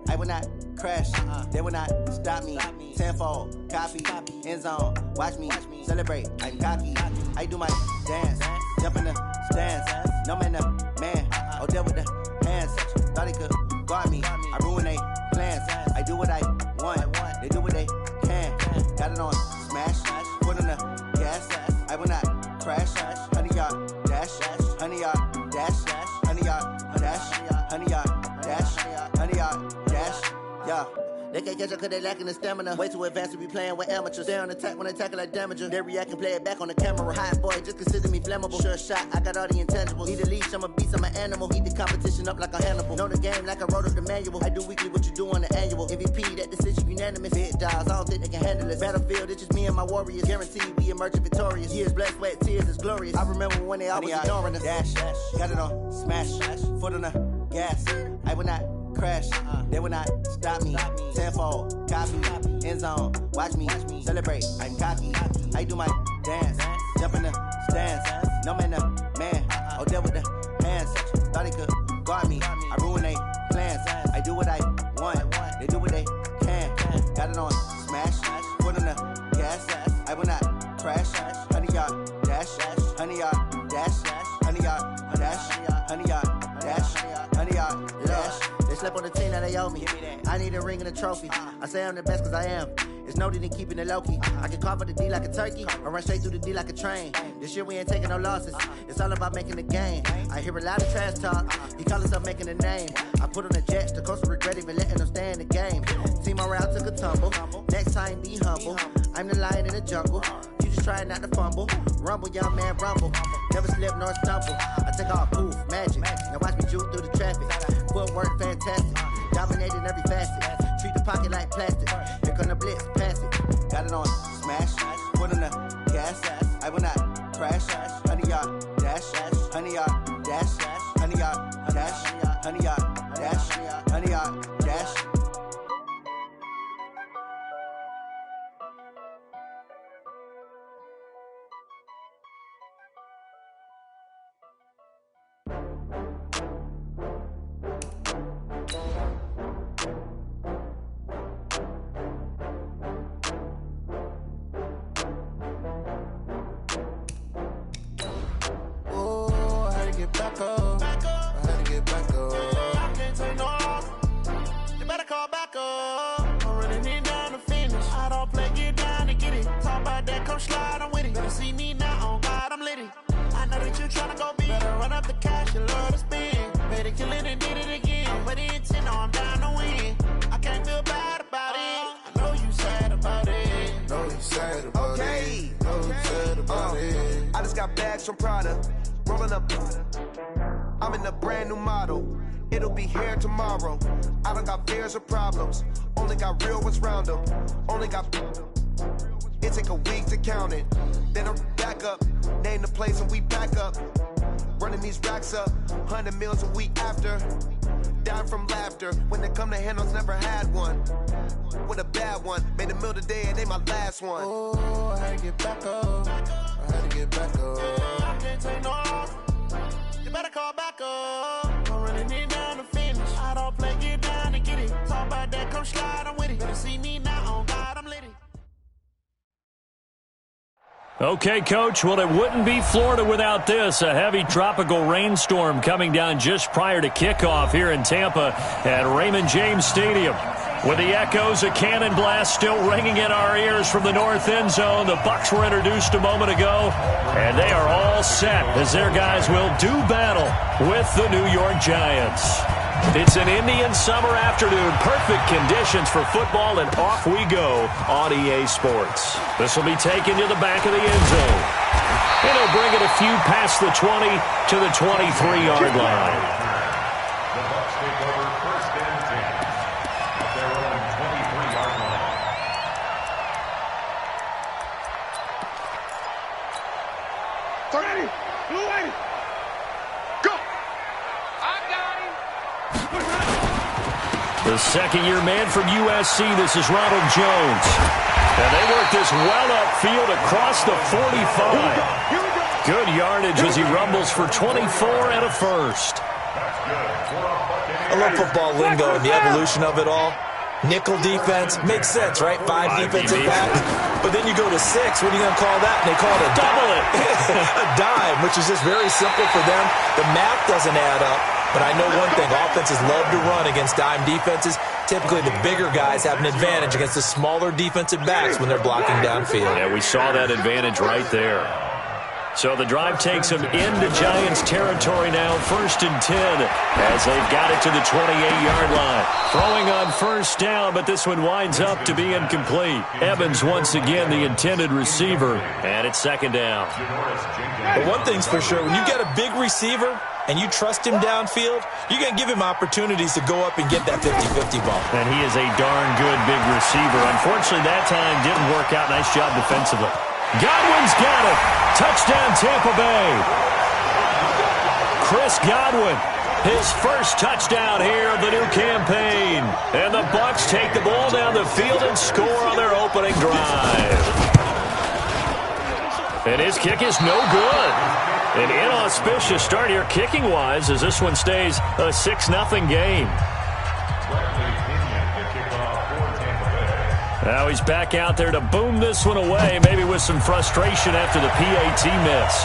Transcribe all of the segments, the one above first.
I will not crash. They will not stop me. Tenfold, copy, end zone. Watch me celebrate. I'm cocky. I do my dance. Jump in the stands. No man, man. Oh, there with the hands. Thought he could guard me. I ruin they plans. I do what I want. They do what they can. Got it on smash. Foot on the gas. I will not crash. 100-yard dash. 100-yard dash. 100-yard dash. 100-yard dash. 100-yard dash. Yeah. They can't catch up cause they lacking the stamina. Way too advanced to be playing with amateurs. Stay on attack when they tackle like damager. They react and play it back on the camera. Hot boy, just consider me flammable. Sure shot, I got all the intangibles. Need a leash, I'm a beast, I'm an animal. Eat the competition up like a Hannibal. Know the game like I wrote up the manual. I do weekly what you do on the annual. MVP, that decision unanimous. Big dogs, I don't think they can handle this. Battlefield, it's just me and my warriors. Guaranteed we emerge victorious. Years, blood, sweat, tears, it's glorious. I remember when they always ignoring us. Dash, got it on smash. Foot on the gas. I will not crash. They will not stop me. Tenfold, copy, end zone. Watch me celebrate. I'm cocky. I do my dance. Jump in the stands. No man, man. Oh, there with the hands. Thought he could guard me. I ruin they plans. I do what I want. They do what they can. Got it on smash. Foot on the gas. I will not crash. 100-yard dash. 100-yard dash. 100-yard dash. 100-yard dash. 100-yard dash. They slept on the team that they owe me. I need a ring and a trophy. I say I'm the best cause I am. It's noted in keeping it low-key. I can carve up the D like a turkey or run straight through the D like a train. This year we ain't taking no losses. It's all about making the game. I hear a lot of trash talk. He call himself making a name. I put on the Jets. The coach will regret even letting them stay in the game. Team around took a tumble. Next time be humble. I'm the lion in the jungle. You just try not to fumble. Rumble, young man, rumble. Never slip nor stumble. I take all poof, magic. Now watch me juke through the traffic. Footwork fantastic. Dominating every facet. Treat the pocket like plastic. Here come the blitz, pass it. Got it on smash. Foot on the gas. I will not crash. 100-yard dash. 100-yard dash. 100-yard dash. 100-yard dash. 100-yard dash. From Prada, rolling up. I'm in a brand new model. It'll be here tomorrow. I don't got fears or problems. Only got real ones round them. Only got. It take a week to count it. Then I'm back up. Name the place and we back up. Running these racks up. 100 meals a week after. Dying from laughter. When it come to handles, never had one. With a bad one. Made a meal today and they my last one. Oh, I had to get back up. I had to get back up. I can't take no loss. You better call back up. I'm running it down to finish. I don't play, get down to get it. Talk about that, come slide, I'm with it. Better see me now, on God, I'm litty. Okay, Coach, well, it wouldn't be Florida without this. A heavy tropical rainstorm coming down just prior to kickoff here in Tampa at Raymond James Stadium. With the echoes of cannon blast still ringing in our ears from the north end zone, the Bucks were introduced a moment ago, and they are all set as their guys will do battle with the New York Giants. It's an Indian summer afternoon, perfect conditions for football, and off we go on EA Sports. This will be taken to the back of the end zone, and he'll bring it a few past the 20 to the 23-yard line. The Bucks take over first and 10 at their own 23-yard line. Ready, blue way, go! I got him. The second-year man from USC, this is Ronald Jones. And they work this well upfield across the 45. Good yardage as he rumbles for 24 and a first. I love football lingo and the evolution of it all. Nickel defense makes sense, right? 5 defensive backs. But then you go to 6. What are you going to call that? And they call it a double it. A dime, which is just very simple for them. The math doesn't add up. But I know one thing. Offenses love to run against dime defenses. Typically, the bigger guys have an advantage against the smaller defensive backs when they're blocking downfield. Yeah, we saw that advantage right there. So the drive takes them into Giants territory now, 1st and 10, as they've got it to the 28-yard line. Throwing on 1st down, but this one winds up to be incomplete. Evans once again the intended receiver, and it's 2nd down. But one thing's for sure, when you get a big receiver and you trust him downfield, you're going to give him opportunities to go up and get that 50-50 ball. And he is a darn good big receiver. Unfortunately, that time didn't work out. Nice job defensively. Godwin's got it. Touchdown, Tampa Bay. Chris Godwin, his first touchdown here of the new campaign. And the Bucks take the ball down the field and score on their opening drive. And his kick is no good. An inauspicious start here kicking-wise as this one stays a 6-0 game. Now he's back out there to boom this one away, maybe with some frustration after the PAT miss.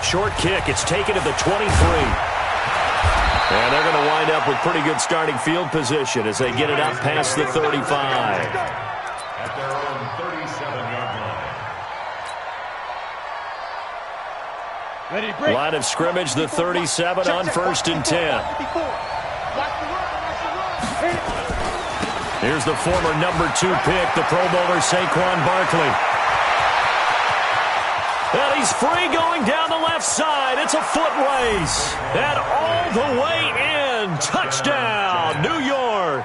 Short kick. It's taken to the 23. And they're going to wind up with pretty good starting field position as they get it up past the 35. At their own 37-yard line. Line of scrimmage, the 37 on 1st and 10. Here's the former number 2 pick, the Pro Bowler Saquon Barkley. And he's free going down the left side. It's a foot race. And all the way in. Touchdown, New York.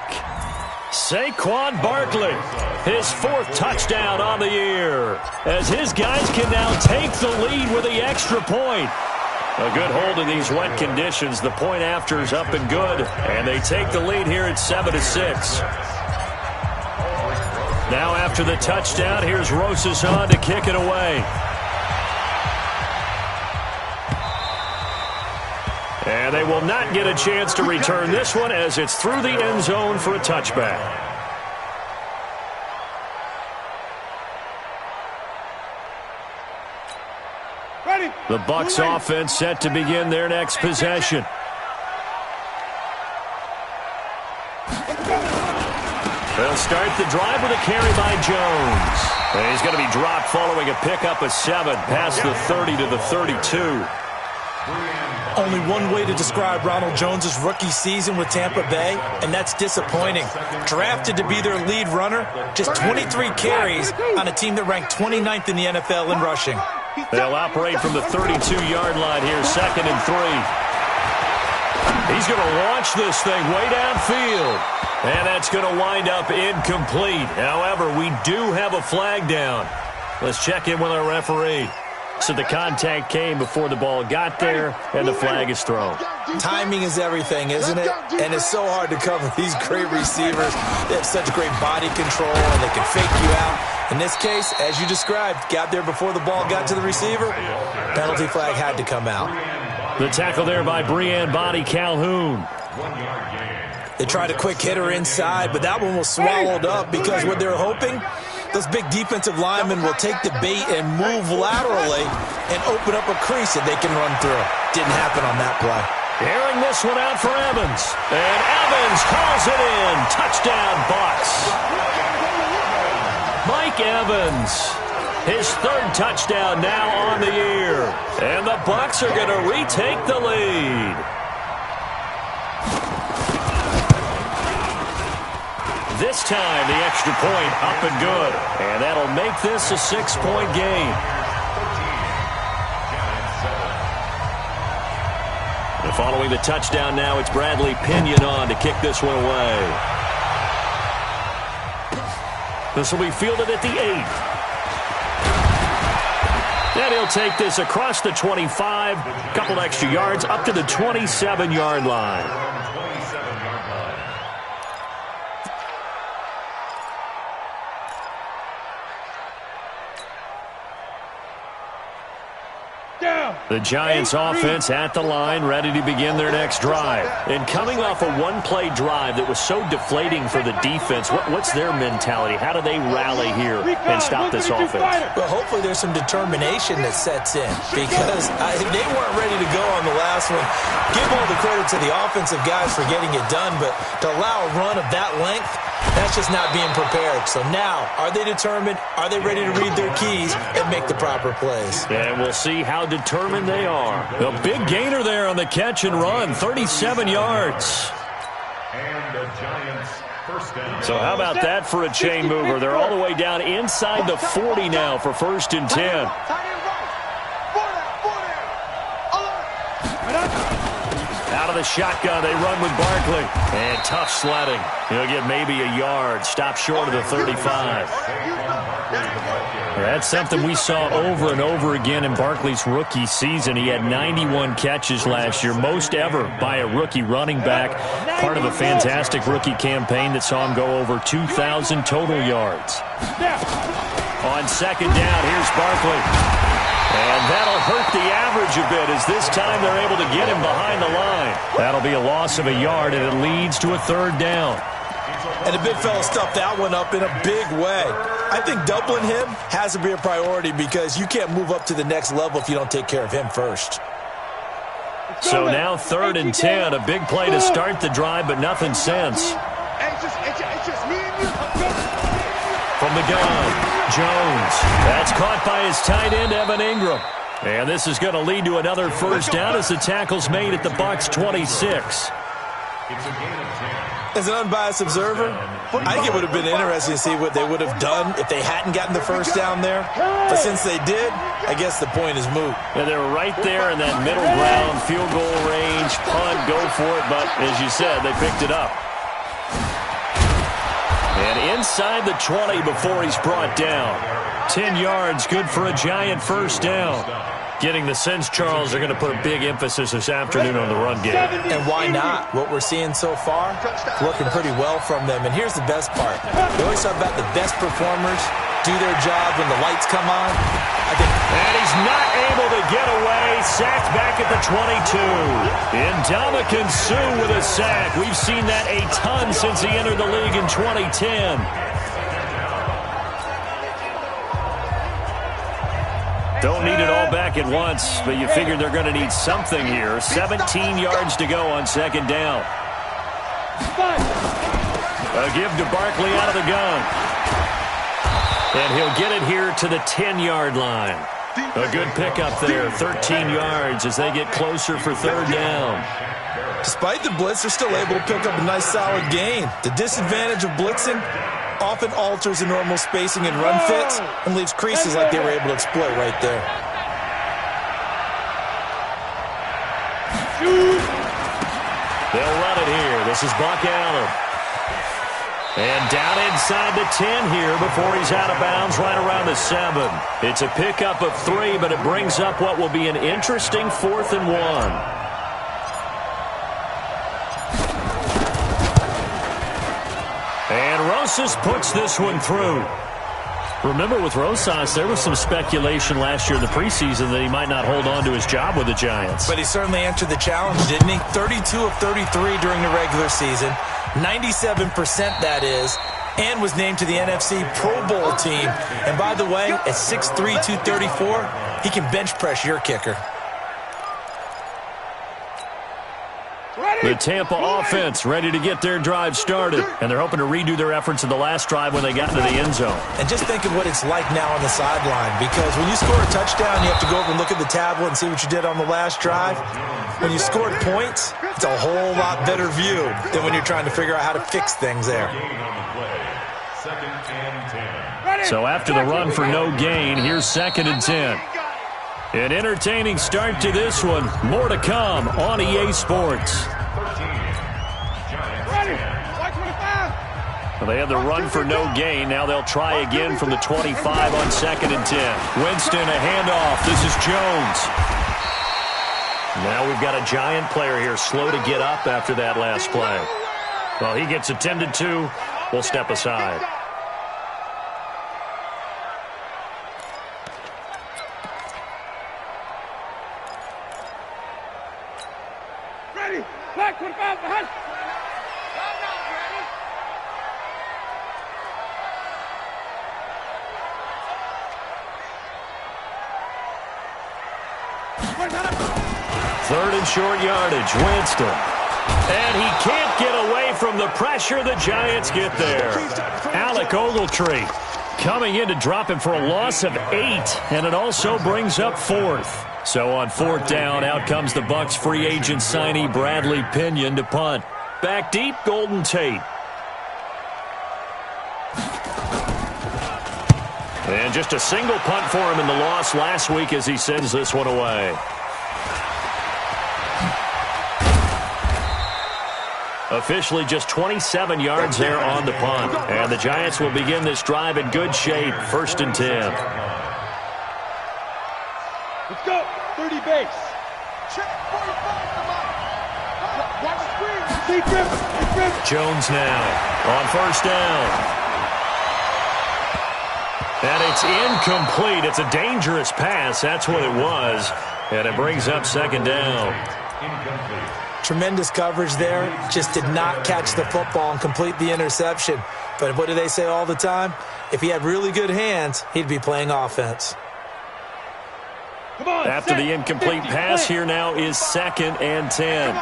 Saquon Barkley, his 4th touchdown on the year, as his guys can now take the lead with the extra point. A good hold in these wet conditions. The point after is up and good, and they take the lead here at 7-6. Now after the touchdown, here's Rosas on to kick it away. And they will not get a chance to return this one as it's through the end zone for a touchback. The Bucks offense set to begin their next possession. They'll start the drive with a carry by Jones. And he's going to be dropped following a pickup of 7 past the 30 to the 32. Only one way to describe Ronald Jones' rookie season with Tampa Bay, and that's disappointing. Drafted to be their lead runner, just 23 carries on a team that ranked 29th in the NFL in rushing. They'll operate from the 32-yard line here, 2nd and 3. He's going to launch this thing way downfield. And that's going to wind up incomplete. However, we do have a flag down. Let's check in with our referee. So the contact came before the ball got there, and the flag is thrown. Timing is everything, isn't it? And it's so hard to cover these great receivers. They have such great body control, and they can fake you out. In this case, as you described, got there before the ball got to the receiver. Penalty flag had to come out. The tackle there by Breanne Body Calhoun. They tried a quick hitter inside, but that one was swallowed up because what they're hoping, those big defensive linemen will take the bait and move laterally and open up a crease that they can run through. Didn't happen on that play. Airing this one out for Evans. And Evans calls it in. Touchdown, Bucks. Mike Evans, his 3rd touchdown now on the year. And the Bucks are going to retake the lead. This time, the extra point up and good. And that'll make this a 6-point game. And following the touchdown now, it's Bradley Pinion on to kick this one away. This will be fielded at the 8. And he'll take this across the 25, a couple extra yards, up to the 27-yard line. The Giants offense at the line, ready to begin their next drive. And coming off a one-play drive that was so deflating for the defense, what's their mentality? How do they rally here and stop this offense? Well, hopefully there's some determination that sets in because they weren't ready to go on the last one. Give all the credit to the offensive guys for getting it done, but to allow a run of that length, that's just not being prepared. So now, are they determined? Are they ready to read their keys and make the proper plays? And we'll see how determined they are. A big gainer there on the catch and run, 37 yards. And the Giants first down. So how about that for a chain mover? They're all the way down inside the 40 now for 1st and 10. Out of the shotgun, they run with Barkley. And tough sledding. He'll get maybe a yard. Stop short of the 35. That's something we saw over and over again in Barkley's rookie season. He had 91 catches last year, most ever by a rookie running back. Part of a fantastic rookie campaign that saw him go over 2,000 total yards. On 2nd down, here's Barkley. And that'll hurt the average a bit as this time they're able to get him behind the line. That'll be a loss of a yard, and it leads to a 3rd down. And the big fella stuffed that one up in a big way. I think doubling him has to be a priority because you can't move up to the next level if you don't take care of him first. So now 3rd and 10, a big play to start the drive, but nothing since. From the gun, Jones. That's caught by his tight end, Evan Ingram. And this is going to lead to another 1st down as the tackle's made at the Bucks 26. It's a gain of 10. As an unbiased observer, I think it would have been interesting to see what they would have done if they hadn't gotten the 1st down there. But since they did, I guess the point is moot. Yeah, they were right there in that middle ground, field goal range, punt, go for it. But as you said, they picked it up. And inside the 20 before he's brought down. 10 yards, good for a Giant 1st down. Getting the sense, Charles, they're going to put a big emphasis this afternoon on the run game. And why not? What we're seeing so far, working pretty well from them. And here's the best part. We always talk about the best performers do their job when the lights come on. And he's not able to get away. Sacked back at the 22. Ndamukong Suh with a sack. We've seen that a ton since he entered the league in 2010. Don't need it all back at once, but you figure they're going to need something here. 17 yards to go on 2nd down. A give to Barkley out of the gun. And he'll get it here to the 10-yard line. A good pickup there, 13 yards as they get closer for 3rd down. Despite the blitz, they're still able to pick up a nice solid gain. The disadvantage of blitzing often alters the normal spacing and run fits and leaves creases like they were able to exploit right there. They'll run it here. This is Buck Allen. And down inside the 10 here before he's out of bounds right around the 7. It's a pickup of 3, but it brings up what will be an interesting 4th and 1. And Rosas puts this one through. Remember, with Rosas, there was some speculation last year in the preseason that he might not hold on to his job with the Giants. But he certainly answered the challenge, didn't he? 32 of 33 during the regular season, 97% that is, and was named to the NFC Pro Bowl team. And by the way, at 6'3", 234, he can bench press your kicker. The Tampa offense ready to get their drive started, and they're hoping to redo their efforts in the last drive when they got into the end zone. And just think of what it's like now on the sideline, because when you score a touchdown, you have to go over and look at the tablet and see what you did on the last drive. When you scored points, it's a whole lot better view than when you're trying to figure out how to fix things there. So after the run for no gain, here's 2nd and 10. An entertaining start to this one. More to come on EA Sports. Well, they had the run for no gain. Now they'll try again from the 25 on 2nd and 10. Winston, a handoff. This is Jones. Now we've got a Giant player here slow to get up after that last play. Well, he gets attended to. We'll step aside. Ready. Black 25 behind. Third and short yardage, Winston. And he can't get away from the pressure. The Giants get there. Alec Ogletree coming in to drop him for a loss of 8, and it also brings up 4th. So on 4th down, out comes the Bucks free agent signee Bradley Pinion to punt. Back deep, Golden Tate. And just a single punt for him in the loss last week as he sends this one away. Officially just 27 yards there on the punt. And the Giants will begin this drive in good shape. 1st and 10. Let's go. 30 base. Check 45. Jones now on 1st down. And it's incomplete. It's a dangerous pass. That's what it was. And it brings up 2nd down. Incomplete. Tremendous coverage there. Just did not catch the football and complete the interception. But what do they say all the time? If he had really good hands, he'd be playing offense. Come on, after the incomplete pass, here now is 2nd and 10.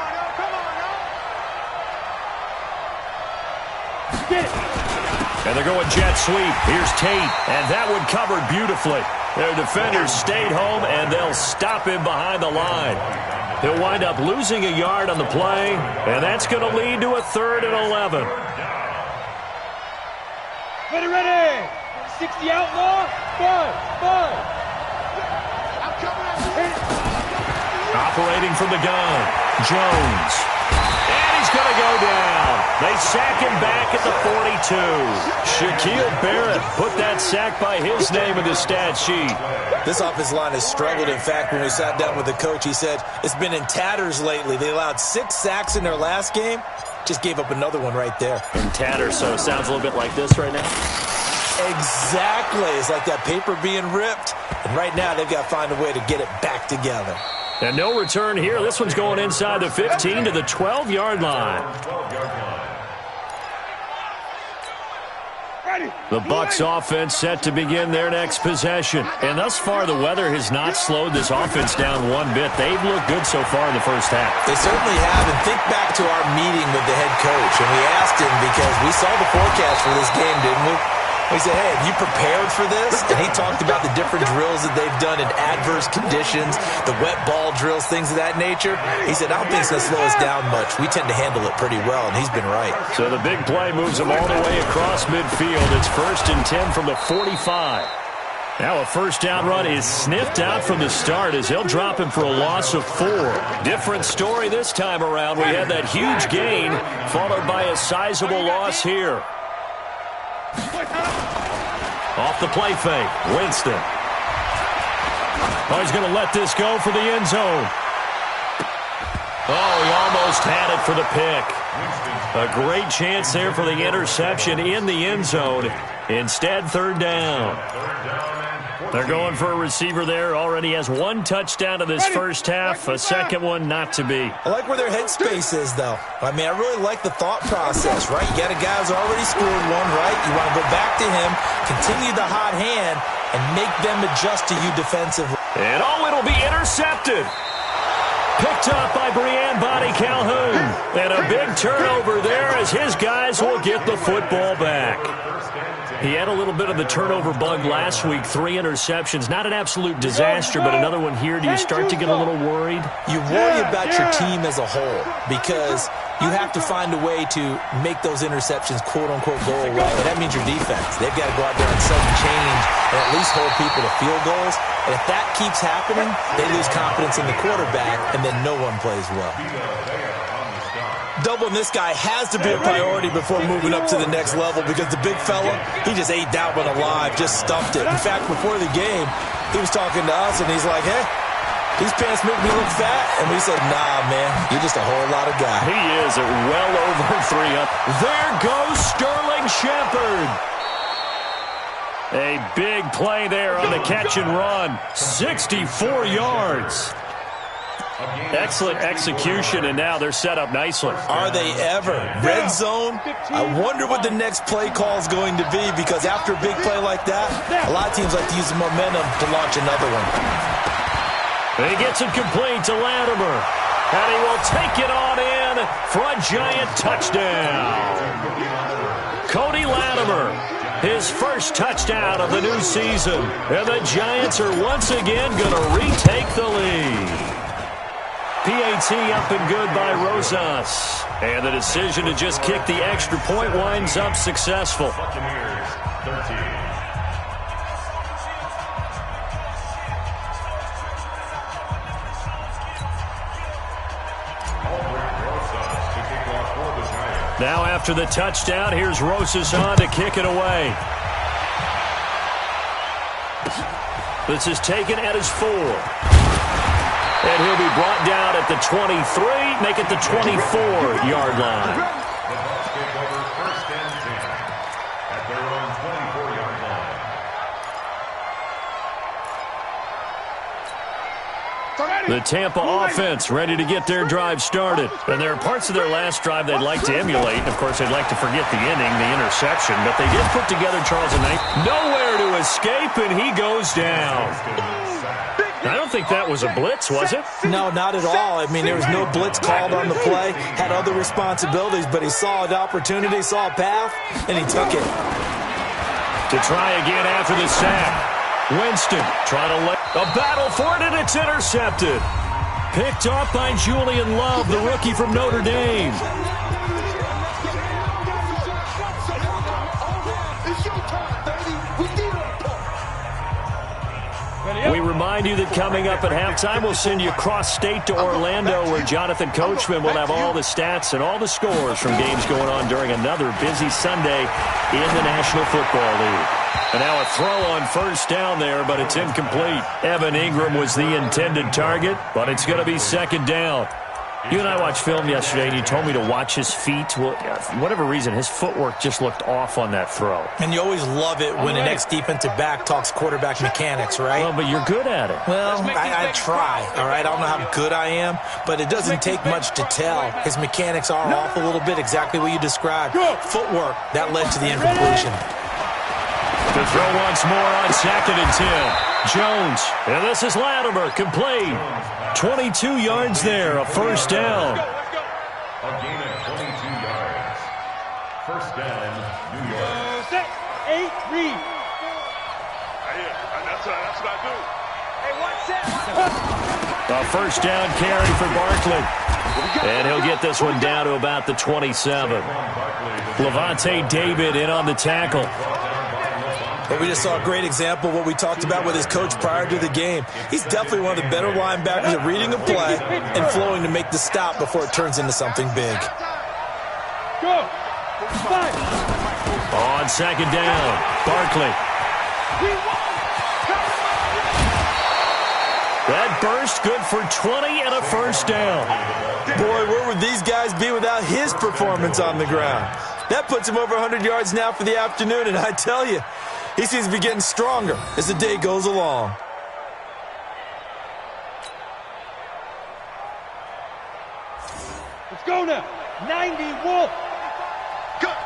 And they're going jet sweep. Here's Tate, and that one covered beautifully. Their defenders stayed home, and they'll stop him behind the line. He'll wind up losing a yard on the play, and that's going to lead to a 3rd and 11. Ready. 60 outlaw. 5. Operating from the gun, Jones. And he's going to go down. They sack him back at the 42. Shaquille Barrett put that sack by his name in the stat sheet. This offensive line has struggled. In fact, when we sat down with the coach, he said it's been in tatters lately. They allowed 6 sacks in their last game. Just gave up another one right there. In tatters, so it sounds a little bit like this right now. Exactly. It's like that paper being ripped. And right now, they've got to find a way to get it back together. And no return here. This one's going inside the 15 to the 12-yard line. The Bucks offense set to begin their next possession. And thus far, the weather has not slowed this offense down one bit. They've looked good so far in the first half. They certainly have. And think back to our meeting with the head coach. And we asked him because we saw the forecast for this game, didn't we? We said, hey, have you prepared for this? And he talked about the different drills that they've done in adverse conditions, the wet ball drills, things of that nature. He said, I don't think it's going to slow us down much. We tend to handle it pretty well, and he's been right. So the big play moves them all the way across midfield. It's 1st and 10 from the 45. Now a 1st down run is sniffed out from the start as they'll drop him for a loss of 4. Different story this time around. We had that huge gain followed by a sizable loss here. Off the play fake, Winston. Oh, he's going to let this go for the end zone. Oh, he almost had it for the pick. A great chance there for the interception in the end zone. Instead, 3rd down. They're going for a receiver there. Already has 1 touchdown in this first half. A second one not to be. I like where their headspace is, though. I mean, I really like the thought process, right? You got a guy who's already scored one, right? You want to go back to him, continue the hot hand, and make them adjust to you defensively. And it'll be intercepted. Picked up by Breanne Bonnie Calhoun. And a big turnover there as his guys will get the football back. He had a little bit of the turnover bug last week, 3 interceptions. Not an absolute disaster, but another one here. Do you start to get a little worried? You worry about your team as a whole because you have to find a way to make those interceptions, quote-unquote, go away. And that means your defense. They've got to go out there and sudden change and at least hold people to field goals. And if that keeps happening, they lose confidence in the quarterback, and then no one plays well. Doubling this guy has to be a priority before moving up to the next level because the big fella, he just ate that one alive, just stuffed it. In fact, before the game, he was talking to us, and he's like, hey, these pants make me look fat. And we said, nah, man, you're just a whole lot of guy. He is at well over 300. There goes Sterling Shepard. A big play there on the catch and run. 64 yards. Excellent execution, and now they're set up nicely. Are they ever? Red zone? I wonder what the next play call is going to be, because after a big play like that, a lot of teams like to use the momentum to launch another one. He gets it complete to Latimer, and he will take it on in for a giant touchdown. Cody Latimer, his first touchdown of the new season, and the Giants are once again going to retake the lead. PAT up and good by Rosas. And the decision to just kick the extra point winds up successful. Buccaneers, 13. Now after the touchdown, here's Rosas on to kick it away. This is taken at his 4. And he'll be brought down at the 23, make it the 24-yard line. The Bucks take over 1st and 10 at their own 24-yard line. The Tampa offense ready to get their drive started. And there are parts of their last drive they'd like to emulate. Of course, they'd like to forget the inning, the interception. But they did put together Charles and Knight. Nowhere to escape, and he goes down. I don't think that was a blitz, was it? No, not at all. I mean, there was no blitz called on the play. Had other responsibilities, but he saw an opportunity, saw a path, and he took it. To try again after the sack. Winston trying to let a battle for it, and it's intercepted. Picked off by Julian Love, the rookie from Notre Dame. We remind you that coming up at halftime, we'll send you cross-state to Orlando, where Jonathan Coachman will have all the stats and all the scores from games going on during another busy Sunday in the National Football League. And now a throw on first down there, but it's incomplete. Evan Ingram was the intended target, but it's going to be second down. You and I watched film yesterday, and you told me to watch his feet. Well, for whatever reason, his footwork just looked off on that throw. And you always love it when an ex-defensive back talks quarterback mechanics, right? Well, but you're good at it. Well, I try, all right? I don't know how good I am, but it doesn't take much to tell. His mechanics are off a little bit, exactly what you described. Footwork, that led to the incompletion. To throw once more on 2nd and 10. Jones, and this is Latimer, complete. 22 yards there, a first down. A gain of 22 yards. First down, New York. Set, 8, read. That's what I do. Hey, one set. A first down carry for Barkley. And he'll get this one down to about the 27. Levante David in on the tackle. But we just saw a great example of what we talked about with his coach prior to the game. He's definitely one of the better linebackers at reading a play and flowing to make the stop before it turns into something big. Go. 5. On second down, Barkley. That burst good for 20 and a first down. Boy, where would these guys be without his performance on the ground? That puts him over 100 yards now for the afternoon, and I tell you, he seems to be getting stronger as the day goes along. Let's go now. 90, Wolf. Cut.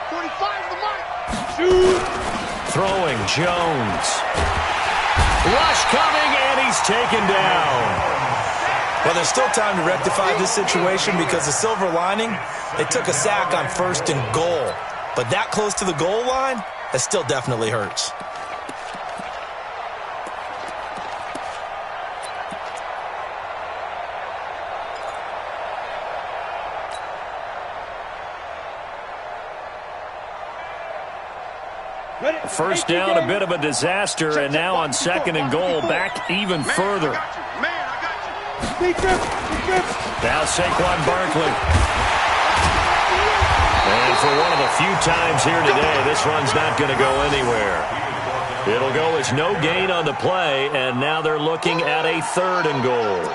45 the mark. Shoot. Throwing Jones. Rush coming, and he's taken down. Well, there's still time to rectify this situation because the silver lining, they took a sack on 1st and goal. But that close to the goal line, that still definitely hurts. First down, a bit of a disaster, and now on 2nd and goal, back even further. Now Saquon Barkley. And for one of the few times here today, this run's not going to go anywhere. It'll go as no gain on the play, and now they're looking at a 3rd and goal.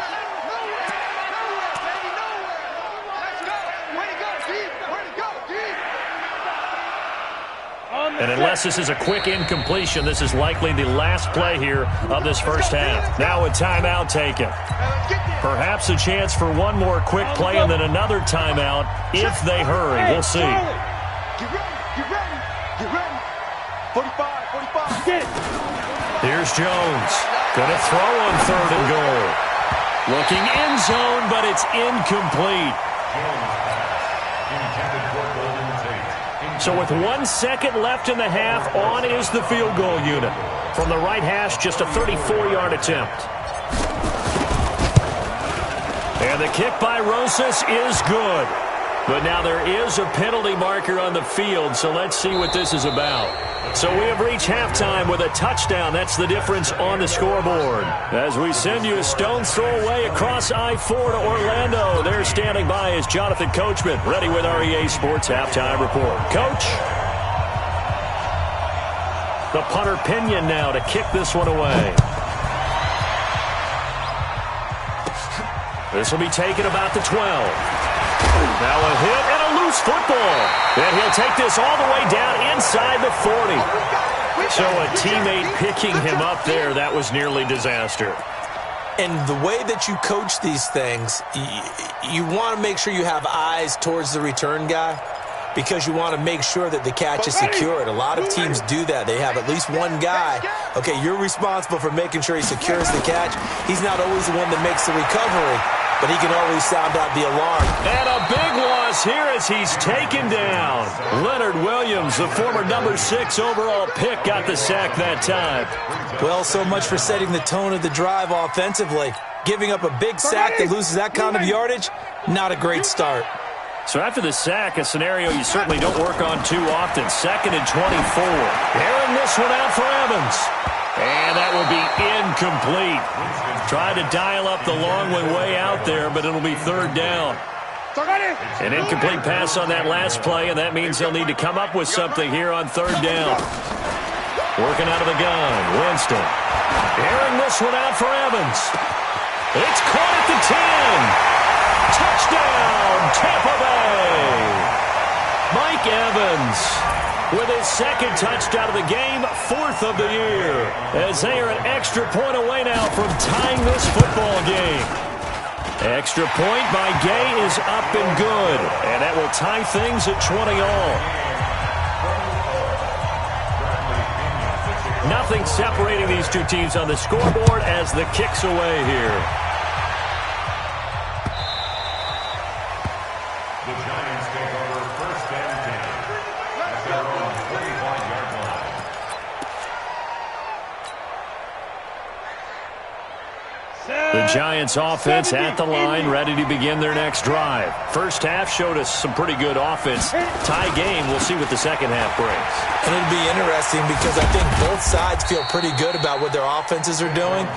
And unless this is a quick incompletion, this is likely the last play here of this first half. Now a timeout taken. Perhaps a chance for one more quick play and then another timeout if they hurry. We'll see. Get ready. 45. Here's Jones. Going to throw on 3rd and goal. Looking end zone, but it's incomplete. So with 1 second left in the half, on is the field goal unit. From the right hash, just a 34-yard attempt. And the kick by Rosas is good. But now there is a penalty marker on the field, so let's see what this is about. So we have reached halftime with a touchdown. That's the difference on the scoreboard. As we send you a stone's throw away across I-4 to Orlando. There standing by is Jonathan Coachman, ready with our EA Sports Halftime Report. Coach? The punter Pinion now to kick this one away. This will be taken about the 12. Now a hit and a loose football. And he'll take this all the way down inside the 40. So a teammate picking him up there, that was nearly disaster. And the way that you coach these things, you want to make sure you have eyes towards the return guy because you want to make sure that the catch is secured. A lot of teams do that. They have at least one guy. Okay, you're responsible for making sure he secures the catch. He's not always the one that makes the recovery, but he can always sound out the alarm. And a big loss here as he's taken down. Leonard Williams, the former number 6 overall pick, got the sack that time. Well, so much for setting the tone of the drive offensively. Giving up a big sack that loses that kind of yardage, not a great start. So after the sack, a scenario you certainly don't work on too often. 2nd and 24. Airing this one out for Evans. And that will be incomplete. Tried to dial up the long one way out there, but it'll be 3rd down. An incomplete pass on that last play, and that means they'll need to come up with something here on 3rd down. Working out of the gun, Winston. Airing this one out for Evans. It's caught at the 10. Touchdown, Tampa Bay. Mike Evans with his 2nd touchdown of the game, 4th of the year, as they are an extra point away now from tying this football game. Extra point by Gay is up and good, and that will tie things at 20 all. Nothing separating these two teams on the scoreboard as the kick's away here. The Giants take over 1st and 10 at their own 45-yard line. The Giants offense at the line, ready to begin their next drive. First half showed us some pretty good offense. Tie game, we'll see what the second half brings. And it'll be interesting because I think both sides feel pretty good about what their offenses are doing.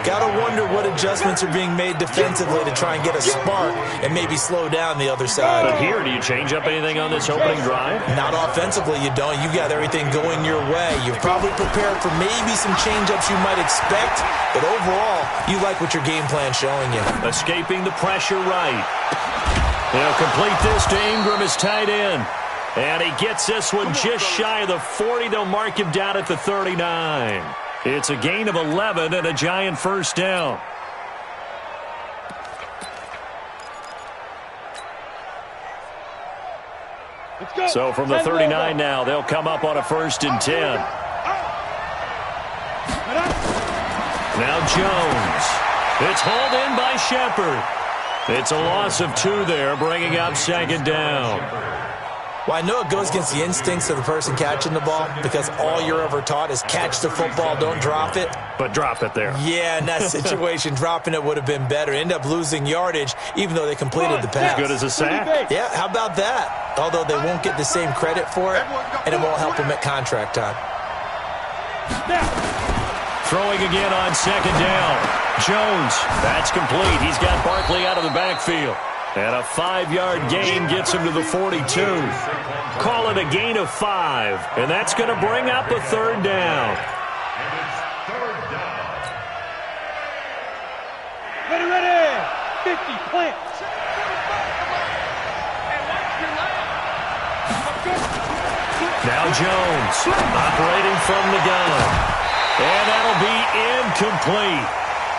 Got to wonder what adjustments are being made defensively to try and get a spark and maybe slow down the other side. But here, do you change up anything on this opening drive? Not offensively, you don't. You got everything going your way. You've probably prepared for maybe some change-ups you might expect, but overall, you like what your game plan's showing you. Escaping the pressure right. They'll complete this to Ingram as tight end. And he gets this one just shy of the 40. They'll mark him down at the 39. It's a gain of 11 and a Giant first down. So from the 39 now, they'll come up on a 1st and 10. Now Jones. It's hauled in by Shepard. It's a loss of 2 there, bringing up 2nd down. Well, I know it goes against the instincts of the person catching the ball because all you're ever taught is catch the football, don't drop it. But drop it there. Yeah, in that situation, dropping it would have been better. End up losing yardage even though they completed the pass. As good as a sack. Yeah, how about that? Although they won't get the same credit for it, and it won't help them at contract time. Throwing again on 2nd down. Jones, that's complete. He's got Barkley out of the backfield. And a 5-yard gain gets him to the 42. Call it a gain of 5. And that's going to bring up a 3rd down. And it's 3rd down. Ready. 50, plant. Now Jones operating from the gun. And that'll be incomplete.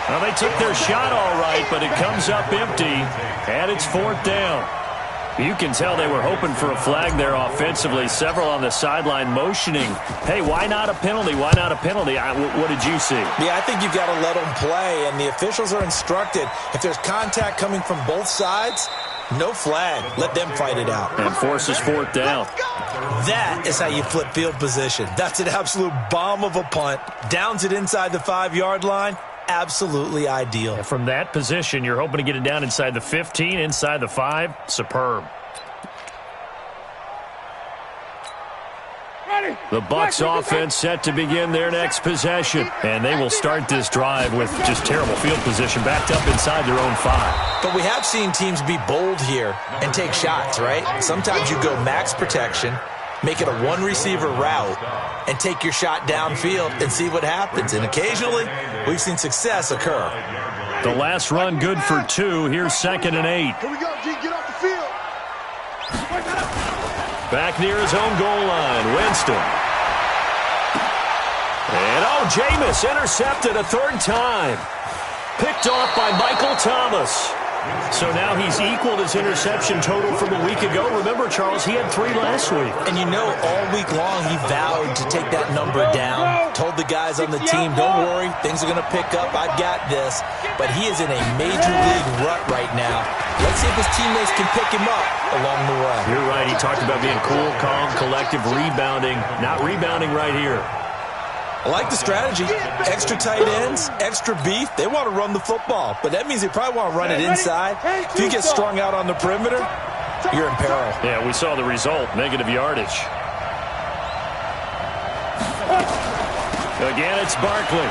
Well, they took their shot all right, but it comes up empty, and it's 4th down. You can tell they were hoping for a flag there offensively. Several on the sideline motioning, hey, why not a penalty? Why not a penalty? What did you see? Yeah, I think you've got to let them play, and the officials are instructed. If there's contact coming from both sides, no flag. Let them fight it out. And forces 4th down. That is how you flip field position. That's an absolute bomb of a punt. Downs it inside the 5-yard line. Absolutely ideal. And from that position, you're hoping to get it down inside the 15, inside the 5. Superb. The Bucks offense set to begin their next possession. And they will start this drive with just terrible field position, backed up inside their own 5. But we have seen teams be bold here and take shots, right? Sometimes you go max protection, make it a one-receiver route, and take your shot downfield and see what happens. And occasionally, we've seen success occur. The last run good for 2. Here's 2nd and 8. Here we go, G. Get off the field. Back near his own goal line, Winston. And, Jameis intercepted a 3rd time. Picked off by Michael Thomas. So now he's equaled his interception total from a week ago. Remember, Charles, he had 3 last week. And you know, all week long he vowed to take that number down. Told the guys on the team, don't worry, things are going to pick up. I've got this. But he is in a major league rut right now. Let's see if his teammates can pick him up along the way. You're right. He talked about being cool, calm, collective, rebounding. Not rebounding right here. I like the strategy. Extra tight ends, extra beef. They want to run the football, but that means they probably want to run it inside. If you get strung out on the perimeter, you're in peril. Yeah, we saw the result, negative yardage. Again, it's Barkley.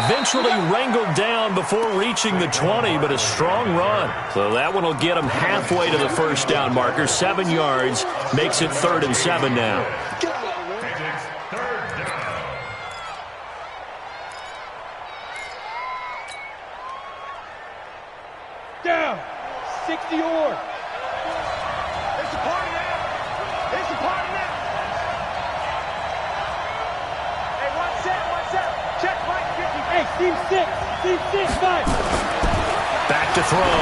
Eventually wrangled down before reaching the 20, but a strong run. So that one will get him halfway to the 1st down marker. 7 yards, makes it 3rd and 7 now. Down. 60 or. It's a party now. It's a party now. Hey, 1 set. Check Mike 50. Hey, team 6, 5. Back to throw.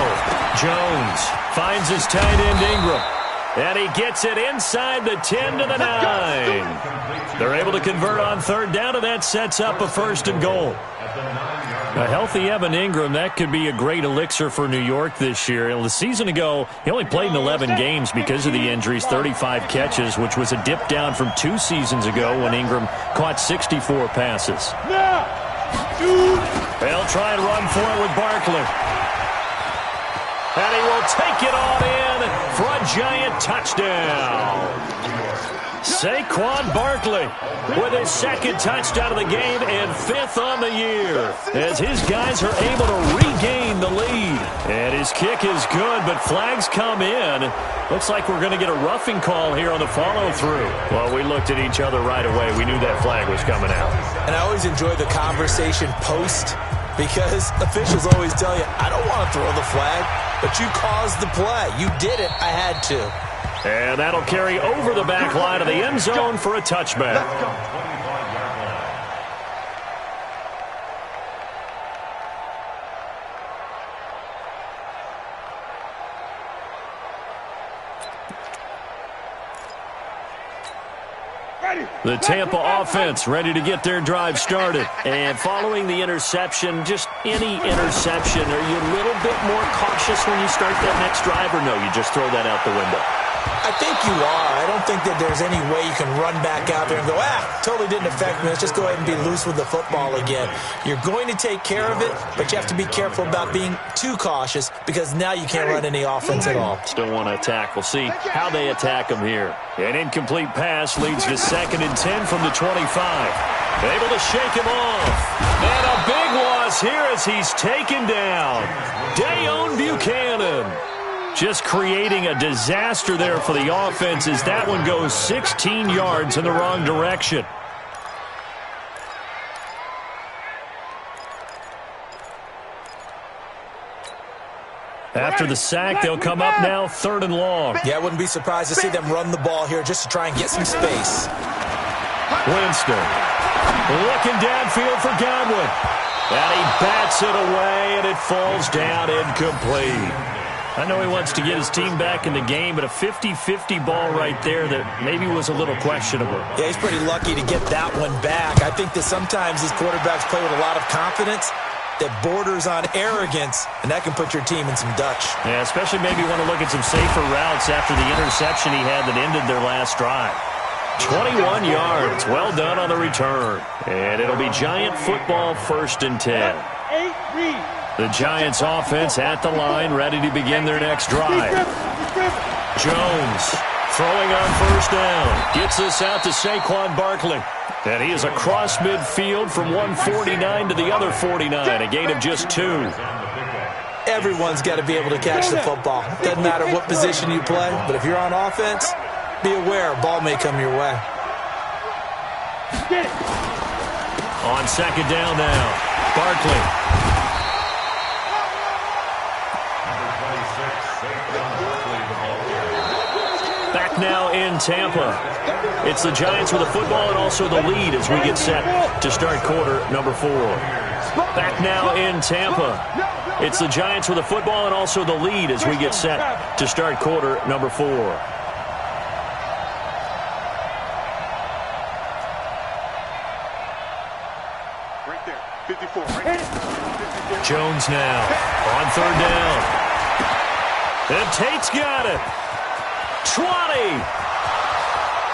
Jones finds his tight end Ingram. And he gets it inside the 10 to the 9. They're able to convert on 3rd down, and that sets up a 1st and goal. A healthy Evan Ingram, that could be a great elixir for New York this year. The season ago, he only played in 11 games because of the injuries, 35 catches, which was a dip down from 2 seasons ago when Ingram caught 64 passes. They'll try and run for it with Barkley. And he will take it on in for a giant touchdown. Saquon Barkley with his 2nd touchdown of the game and 5th on the year as his guys are able to regain the lead. And his kick is good, but flags come in. Looks like we're going to get a roughing call here on the follow-through. Well, we looked at each other right away. We knew that flag was coming out. And I always enjoy the conversation post because officials always tell you, I don't want to throw the flag, but you caused the play. You did it. I had to. And that'll carry over the back line of the end zone for a touchback. The Tampa offense ready to get their drive started. And following the interception, just any interception, are you a little bit more cautious when you start that next drive, or no, you just throw that out the window? I think you are. I don't think that there's any way you can run back out there and go, totally didn't affect me. Let's just go ahead and be loose with the football again. You're going to take care of it, but you have to be careful about being too cautious because now you can't run any offense at all. Still want to attack. We'll see how they attack them here. An incomplete pass leads to 2nd and 10 from the 25. Able to shake him off. And a big loss here as he's taken down. Dayon Buchanan. Just creating a disaster there for the offense as that one goes 16 yards in the wrong direction. After the sack, they'll come up now 3rd and long. Yeah, I wouldn't be surprised to see them run the ball here just to try and get some space. Winston looking downfield for Godwin. And he bats it away, and it falls down incomplete. I know he wants to get his team back in the game, but a 50-50 ball right there that maybe was a little questionable. Yeah, he's pretty lucky to get that one back. I think that sometimes these quarterbacks play with a lot of confidence that borders on arrogance, and that can put your team in some Dutch. Yeah, especially maybe want to look at some safer routes after the interception he had that ended their last drive. 21 yards. Well done on the return. And it'll be Giant football 1st and 10. The Giants offense at the line, ready to begin their next drive. Jones throwing on 1st down. Gets this out to Saquon Barkley. And he is across midfield from 149 to the other 49. A gain of just 2. Everyone's got to be able to catch the football. Doesn't matter what position you play, but if you're on offense, be aware a ball may come your way. On 2nd down now, Barkley. Back now in Tampa. It's the Giants with the football and also the lead as we get set to start quarter number 4. Back now in Tampa. It's the Giants with the football and also the lead as we get set to start quarter number 4. Right there, 54. Right there. Jones now on 3rd down. And Tate's got it. 20.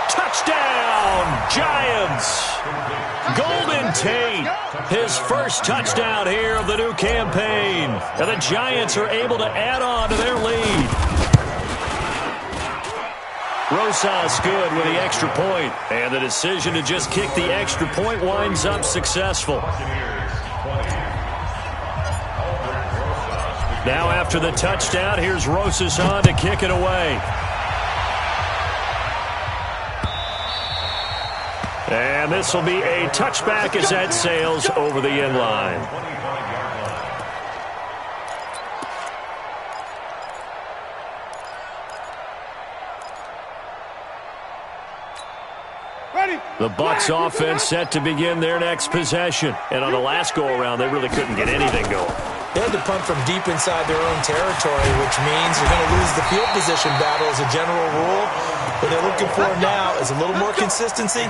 Touchdown, Giants. Golden Tate, his first touchdown here of the new campaign. And the Giants are able to add on to their lead. Rosas good with the extra point. And the decision to just kick the extra point winds up successful. Now after the touchdown, here's Rosas on to kick it away. And this will be a touchback as that sails over the end line. The Bucks offense set to begin their next possession. And on the last go-around, they really couldn't get anything going. They had to punt from deep inside their own territory, which means you're going to lose the field position battle as a general rule. What they're looking for now is a little more consistency,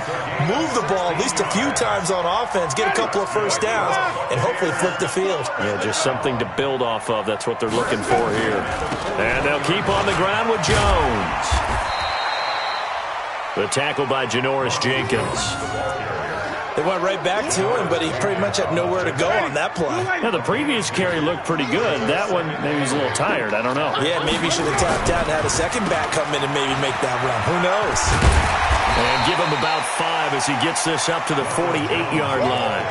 move the ball at least a few times on offense, get a couple of 1st downs, and hopefully flip the field. Yeah, just something to build off of. That's what they're looking for here. And they'll keep on the ground with Jones. The tackle by Janoris Jenkins. They went right back to him, but he pretty much had nowhere to go on that play. Yeah, the previous carry looked pretty good. That one, maybe he's a little tired. I don't know. Yeah, maybe he should have tapped out and had a second back come in and maybe make that run. Who knows? And give him about 5 as he gets this up to the 48-yard line.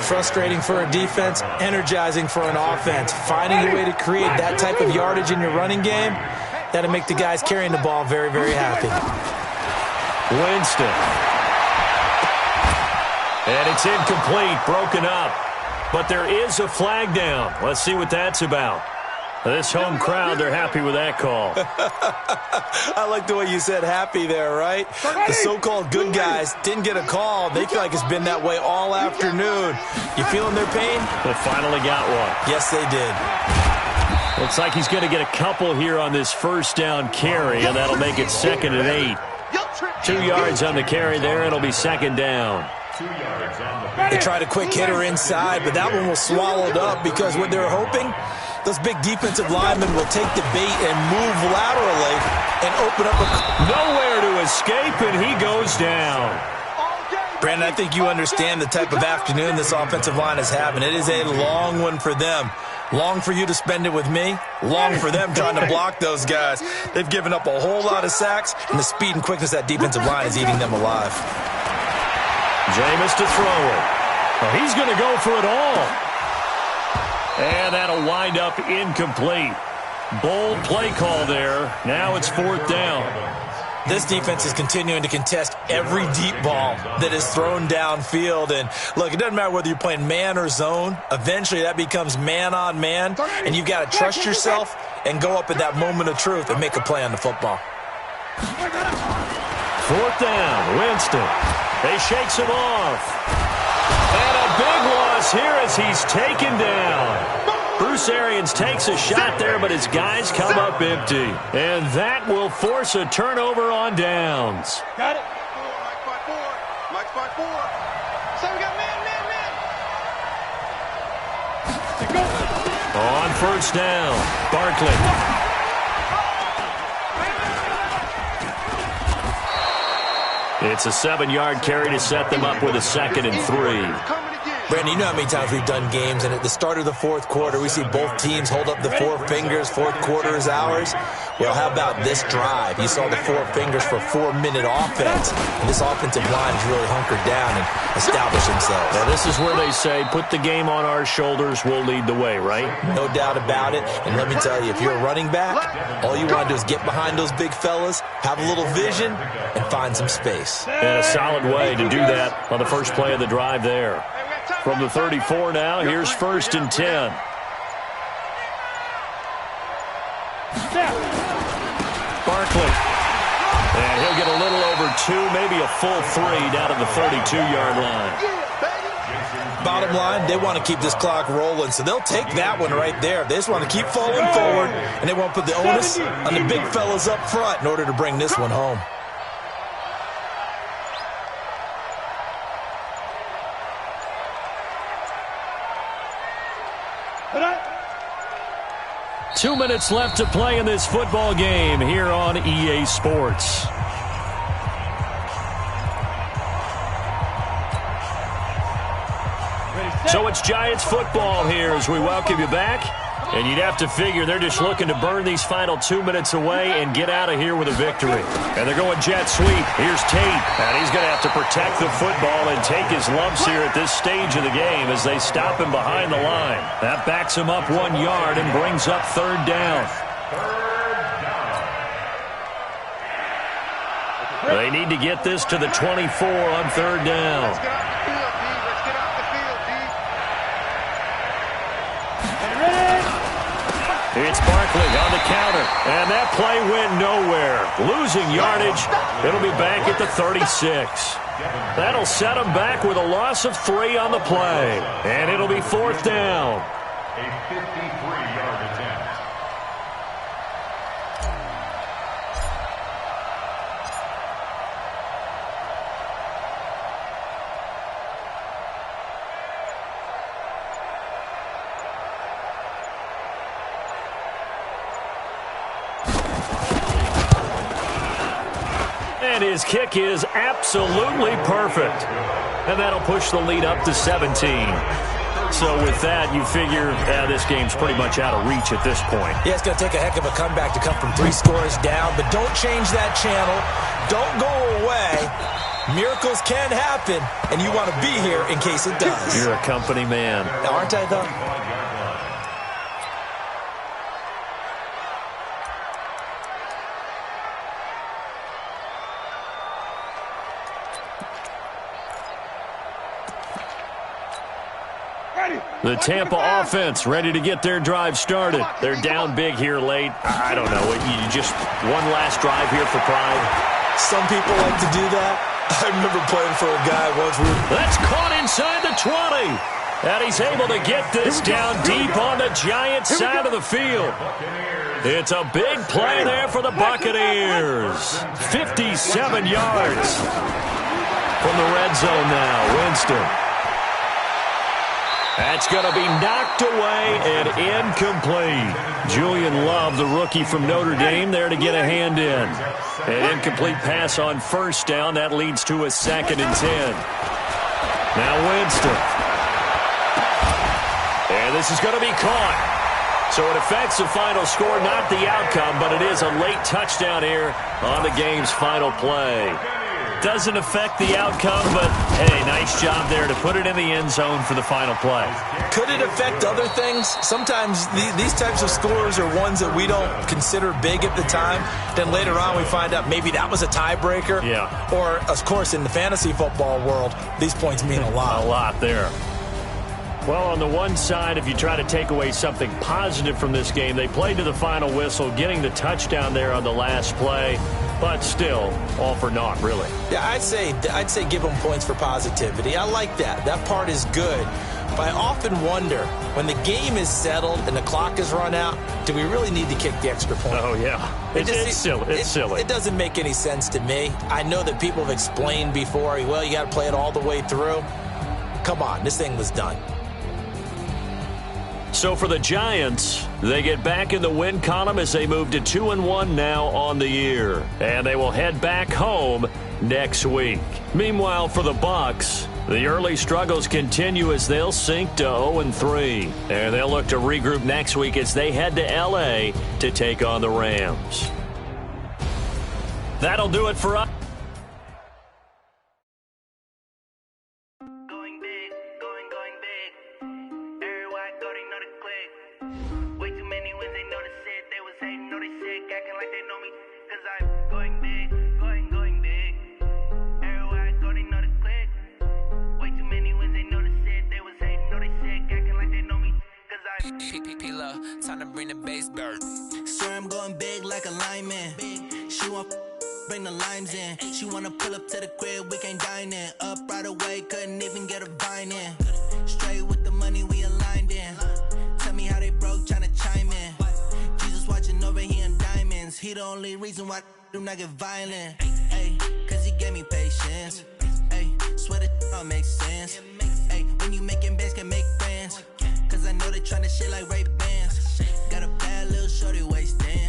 Frustrating for a defense, energizing for an offense. Finding a way to create that type of yardage in your running game, that'll make the guys carrying the ball very, very happy. Winston. And it's incomplete, broken up. But there is a flag down. Let's see what that's about. This home crowd, they're happy with that call. I like the way you said happy there, right? The so-called good guys didn't get a call. They feel like it's been that way all afternoon. You feeling their pain? They finally got one. Yes, they did. Looks like he's going to get a couple here on this 1st down carry, and that'll make it 2nd and 8. 2 yards on the carry there, it'll be 2nd down. They tried a quick hitter inside, but that one was swallowed up because what they're hoping, those big defensive linemen will take the bait and move laterally and open up a... Nowhere to escape, and he goes down. Brandon, I think you understand the type of afternoon this offensive line is having. It is a long one for them. Long for you to spend it with me. Long for them trying to block those guys. They've given up a whole lot of sacks, and the speed and quickness of that defensive line is eating them alive. Jameis to throw it. Well, he's going to go for it all. And that'll wind up incomplete. Bold play call there. Now it's 4th down. This defense is continuing to contest every deep ball that is thrown downfield. And, look, it doesn't matter whether you're playing man or zone. Eventually that becomes man on man, and you've got to trust yourself and go up at that moment of truth and make a play on the football. 4th down, Winston. They shakes him off. And a big loss here as he's taken down. Bruce Arians takes a shot there, but his guys come up empty. And that will force a turnover on downs. Got it. Mike's by 4. So we got man. On 1st down, Barkley. It's a 7-yard carry to set them up with a 2nd and 3. Brandon, you know how many times we've done games, and at the start of the 4th quarter, we see both teams hold up the 4 fingers, 4th quarter is ours. Well, how about this drive? You saw the 4 fingers for a 4-minute offense, and this offensive line has really hunkered down and established themselves. Now, this is where they say, put the game on our shoulders, we'll lead the way, right? No doubt about it, and let me tell you, if you're a running back, all you want to do is get behind those big fellas, have a little vision, and find some space. And a solid way to do that on the first play of the drive there. From the 34 now, here's 1st and 10. Barkley. And he'll get a little over 2, maybe a full 3 down at the 32-yard line. Bottom line, they want to keep this clock rolling, so they'll take that one right there. They just want to keep falling forward, and they want to put the onus on the big fellas up front in order to bring this one home. Two minutes left to play in this football game here on EA Sports. So it's Giants football here as we welcome you back. And you'd have to figure they're just looking to burn these final 2 minutes away and get out of here with a victory. And they're going jet sweep. Here's Tate. And he's going to have to protect the football and take his lumps here at this stage of the game as they stop him behind the line. That backs him up 1 yard and brings up 3rd down. They need to get this to the 24 on 3rd down. It's Barkley on the counter, and that play went nowhere. Losing yardage, it'll be back at the 36. That'll set them back with a loss of 3 on the play, and it'll be 4th down. A 53-yard attempt. And his kick is absolutely perfect. And that'll push the lead up to 17. So with that, you figure this game's pretty much out of reach at this point. Yeah, it's going to take a heck of a comeback to come from 3 scores down, but don't change that channel. Don't go away. Miracles can happen, and you want to be here in case it does. You're a company man. Aren't I, though? The Tampa offense ready to get their drive started. They're down big here late. I don't know. You just one last drive here for pride. Some people like to do that. I remember playing for a guy once. That's caught inside the 20. And he's able to get this down deep on the Giants side of the field. It's a big play there for the Buccaneers. 57 yards from the red zone now. Winston. That's going to be knocked away and incomplete. Julian Love, the rookie from Notre Dame, there to get a hand in. An incomplete pass on 1st down. That leads to a 2nd and 10. Now Winston. And this is going to be caught. So it affects the final score, not the outcome, but it is a late touchdown here on the game's final play. doesn't affect the outcome, but hey, nice job there to put it in the end zone for the final play. Could it affect other things? Sometimes these types of scores are ones that we don't consider big at the time. Then later on we find out maybe that was a tiebreaker. Yeah. Or, of course, in the fantasy football world, these points mean a lot. A lot there. Well, on the one side, if you try to take away something positive from this game, they played to the final whistle, getting the touchdown there on the last play, but still, all for naught, really. Yeah, I'd say give them points for positivity. I like that. That part is good. But I often wonder, when the game is settled and the clock is run out, do we really need to kick the extra point? Oh, yeah. It's silly. It's silly. It doesn't make any sense to me. I know that people have explained before, well, you got to play it all the way through. Come on, this thing was done. So for the Giants, they get back in the win column as they move to 2-1 now on the year. And they will head back home next week. Meanwhile, for the Bucks, the early struggles continue as they'll sink to 0-3. And they'll look to regroup next week as they head to L.A. to take on the Rams. That'll do it for us. Time to bring the bass bird. Swear I'm going big like a lineman. She want bring the limes in. She wanna pull up to the crib, we can't dine in. Up right away, couldn't even get a vine in. Straight with the money we aligned in. Tell me how they broke, tryna chime in. Jesus watching over here in diamonds. He the only reason why do not get violent. Ay, cause he gave me patience. Ay, swear that all makes sense. Ay, when you making bands can make friends. Cause I know they tryna shit like Ray Bans. Got a bad little shorty wasting.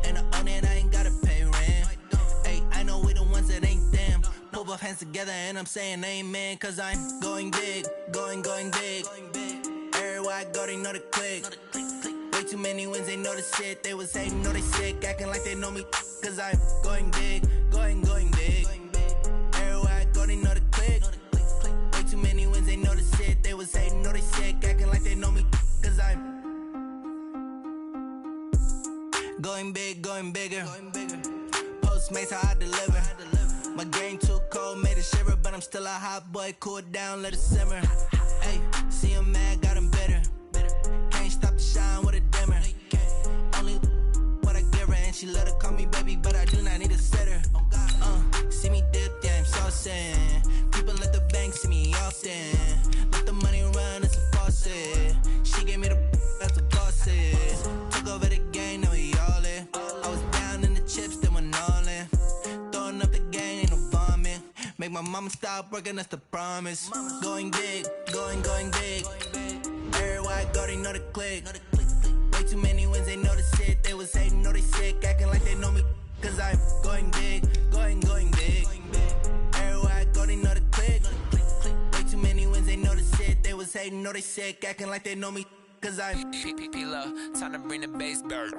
And I own it, I ain't gotta pay rent. Hey, I know we the ones that ain't them. Pull both hands together and I'm saying amen. Cause I'm going big, going big. Everywhere I go, they know the click. Way too many wins, they know the shit. They was hating, know they sick, acting like they know me. Cause I'm going big, going big. Everywhere I go, they know the click. Way too many wins, they know the shit. They was hating, know they sick, acting like they know me. Cause I'm going big, going bigger. Postmates how I deliver. My game too cold, made it shiver, but I'm still a hot boy. Cool it down, let it simmer. Hey, see him mad, got him bitter. Can't stop the shine with a dimmer. Only what I give her, and she let her call me baby, but I do not need a sitter. See me dip, yeah, I'm saucing. People at the bank see me often. Let the money run, it's a faucet. She gave me the that's a bosses. Took over the game, now we all in. I was down in the chips, then went all in. Throwing up the game, ain't no vomit. Make my mama stop working, that's the promise. Going big, going big. Everywhere I go, they know the click. Way too many wins, they know the shit. They was hating, know they sick, acting like they know me. Cause I'm going big, going big. Everywhere I go, they know the click. Way too many wins, they know the shit. They was hating, know they sick, acting like they know me. Cause I'm Time to bring the bass bird.